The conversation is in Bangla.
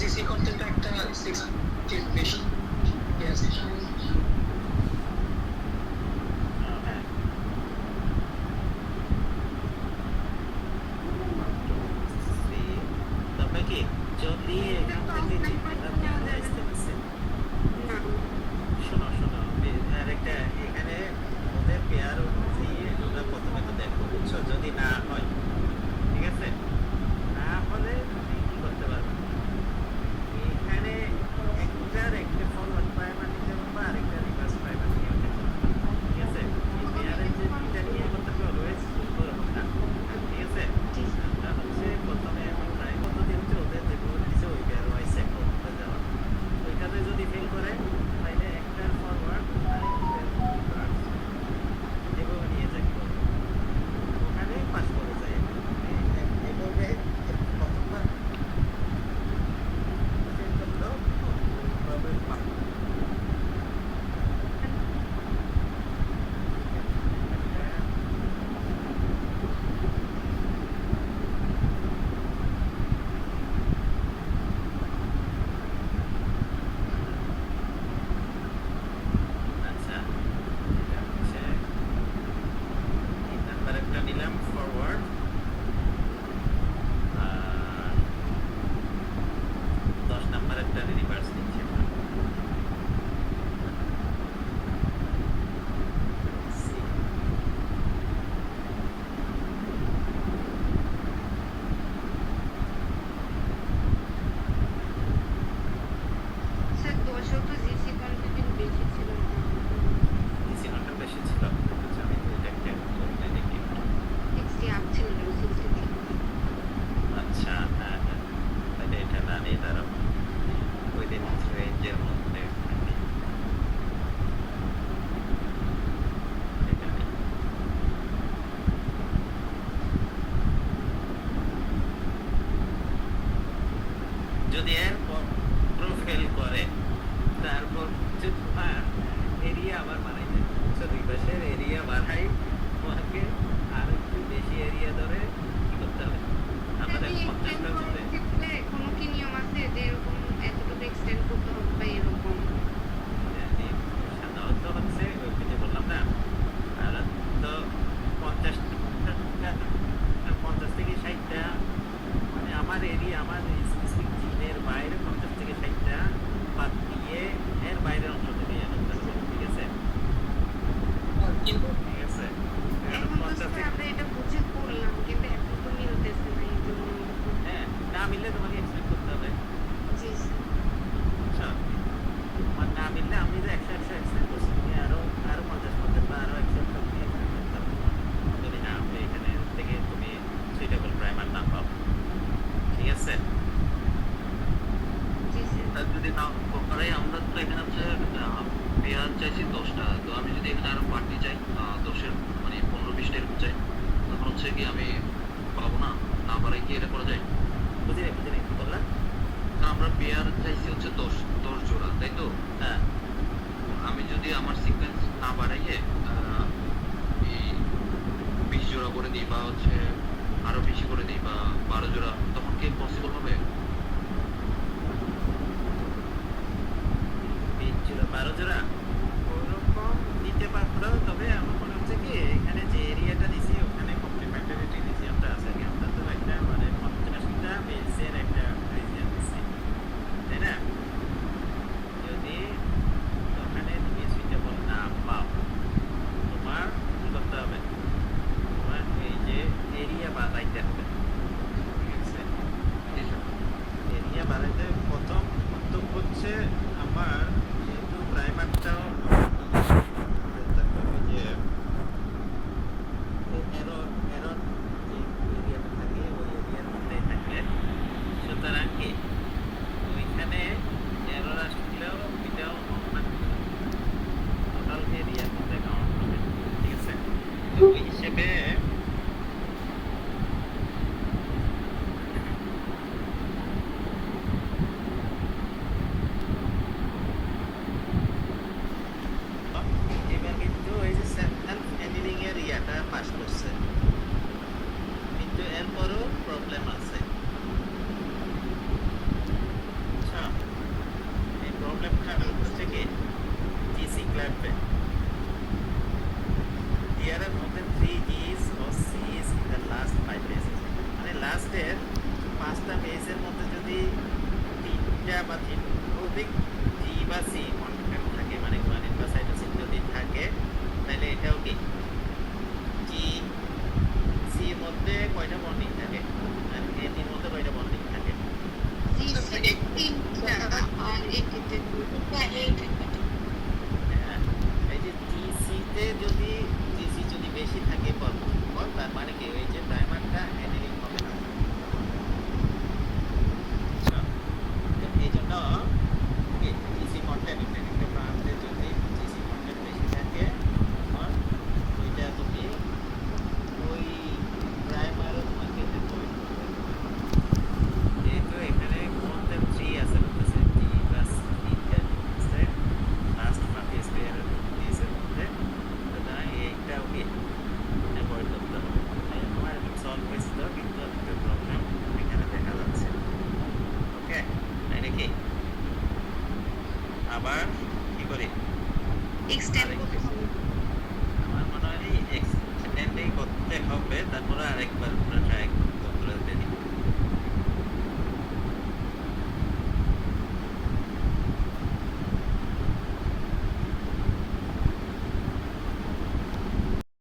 জিসি কন্টেন্ট একটা 60 বেশি আছে। তবে কি যদি এখান থেকে জিপিটা পেয়ার আসতে পারছে, শোনো শোনো আর একটা এখানে ওদের পেয়ার অনুযায়ী এগুলো প্রথমে তো দেখবো, বুঝছো? যদি না হয়, ঠিক আছে, না হলে তুমি কি করতে পারবে, এখানে একটার একটা ফরওয়ার্ড প্রাইমার নিতে পারবো, আরেকটা রিভার্স প্রাইমার নিয়ে যেতে পারবো, ঠিক আছে? এই পেয়ারের যে দুইটা নিয়ে করতে হবে অলওয়েজ ওরকম না, ঠিক আছে? আমরা হচ্ছে প্রথমে এখন ট্রাই পদ্ধতি হচ্ছে ওদের যেগুলো দিচ্ছে ওই পেয়ার ওয়াইজ চেক করতে যাওয়া, ওইটাতে যদি ফেল করে তাহলে একটার ফরওয়ার্ড আরেকটার রিভার্স এভাবে নিয়ে যাই, ওখানে পাস করে যায়। এভাবে প্রথমবার ফেল করলেও প্রবলেম পাবে। আচ্ছা, এটা হচ্ছে 3 নাম্বার একটা নিলাম ফরওয়ার্ড, আর 10 নাম্বার একটা রিভার্স নিচ্ছি আমরা। সি ডিসি নটটা বেশি ছিল। আচ্ছা, আমি দুইটা একটা করে দেখি। আচ্ছা, হ্যাঁ হ্যাঁ, তাহলে এটা না নিয়ে তারা উইদিন রেঞ্জের মধ্যে থাকি, এটা নেই। যদি এরপর ফেল করে তারপর হচ্ছে তোমার এরিয়া আবার বাড়াই দেয়, বুঝছো? দুই পাশের এরিয়া বাড়াই, তোমাকে আর একটু বেশি এরিয়া ধরে কি করতে হবে, আমাদের 50টার মধ্যে জানি। সাধারণত হচ্ছে ওই যে বললাম না, আর তো 50 থেকে 60টা, মানে আমার এরিয়া, আমার স্পেসিফিক জিনের বাইরে 50 থেকে 60টা বাদ দিয়ে এর বাইরের অংশটা নিয়ে আনতে হবে, ঠিক আছে? কিন্তু ঠিক আছে, এখন 50 থেকে হ্যাঁ, না মিললে তোমাকে এক্সপ্লেন করতে হবে। আচ্ছা, তোমার না মিললে আমি যে 100 এক্সপ্লেন করছি, তুমি আরো 50 বা আরো 100 নিয়ে এক্সপ্লেন করতে হবে তোমার, যদি না আপনি এখানে থেকে তুমি সুইটেবল প্রাইমার না পাও, ঠিক আছে? আর যদি না করে, আমরা তো এখানে হচ্ছে পেয়ার চাইছি 10টা, তো আমি যদি এখানে আরো বাড়তি চাই 10-এর মানে 15-20টা এরকম চাই, তখন হচ্ছে কি আমি পাবো না, না বাড়াই কি এটা করা যায়? বুঝি নাই কি বললাম? না, আমরা পেয়ার চাইছি হচ্ছে 10 জোড়া, তাই তো? হ্যাঁ, আমি যদি আমার সিকোয়েন্স না বাড়াইয়ে এই 20 জোড়া করে দিই, বা হচ্ছে আরো বেশি করে দিই, বা 12 জোড়া, তখন কি পসিবল হবে? 20 জোড়া 12 জোড়া ওরকম নিতে পারতো, তবে আমার মনে হচ্ছে কি এখানে যে এরিয়াটা দিছি ওখানে কমপ্লিমেন্টারি রিজিয়নটা আছে, কি আমরা তো একটা মানে 50টা বেসের একটা রিজিয়ন দিছি, তাই না? যদি ওখানে তুমি সুইটেবল না পাও, তোমার কি করতে হবে, তোমার এই যে এরিয়া বাড়াইতে হবে, ঠিক আছে? এরিয়া বাড়াইতে প্রথম উদ্যোগ হচ্ছে আমার, যেহেতু প্রাইমারটাও যে এরর যে এরিয়াটা থাকে ওই এরিয়ার মধ্যেই থাকবে, সুতরাং কি ওইখানে এরর আসলেও এটাও টোটাল এরিয়ার মধ্যে কাউন্ট হবে, ঠিক আছে? তো ওই হিসেবে যদি জি বা সি কন্টেন্ট থাকে মানে গুয়ানিন বা সাইটোসিন যদি থাকে তাহলে এটাও কি জি সি এর মধ্যে কয়টা বন্ডিং থাকে আর এটির মধ্যে কয়টা বন্ডিং থাকে? হ্যাঁ, এই যে জিসিতে যদি জিসি যদি বেশি থাকে পরপর তার মানে কি ওই যে প্রাইমারটা অ্যানিলিং হবে না। আচ্ছা, তো এই জন্য জিসি কন্টেন্ট একটা প্রান্তে যদি জিসি কন্টেন্ট বেশি থাকে তখন ওইটা তুমি ওই প্রাইমারও তোমাকে avoid করবে। যেহেতু এখানে মধ্যে 3 আছে বলতেছে জি প্লাস তিনটা আছে লাস্ট ফার্স্ট পেয়ার দিয়েছে মধ্যে, সুতরাং এইটাও কি অ্যাভয়েড করতে হবে। তাহলে তোমার সলভ হয়েছিল কিন্তু একটা প্রবলেম এখানে দেখা যাচ্ছে। ওকে, তাই নাকি? আবার কি করি? এক্সটেন্ড করতে হবে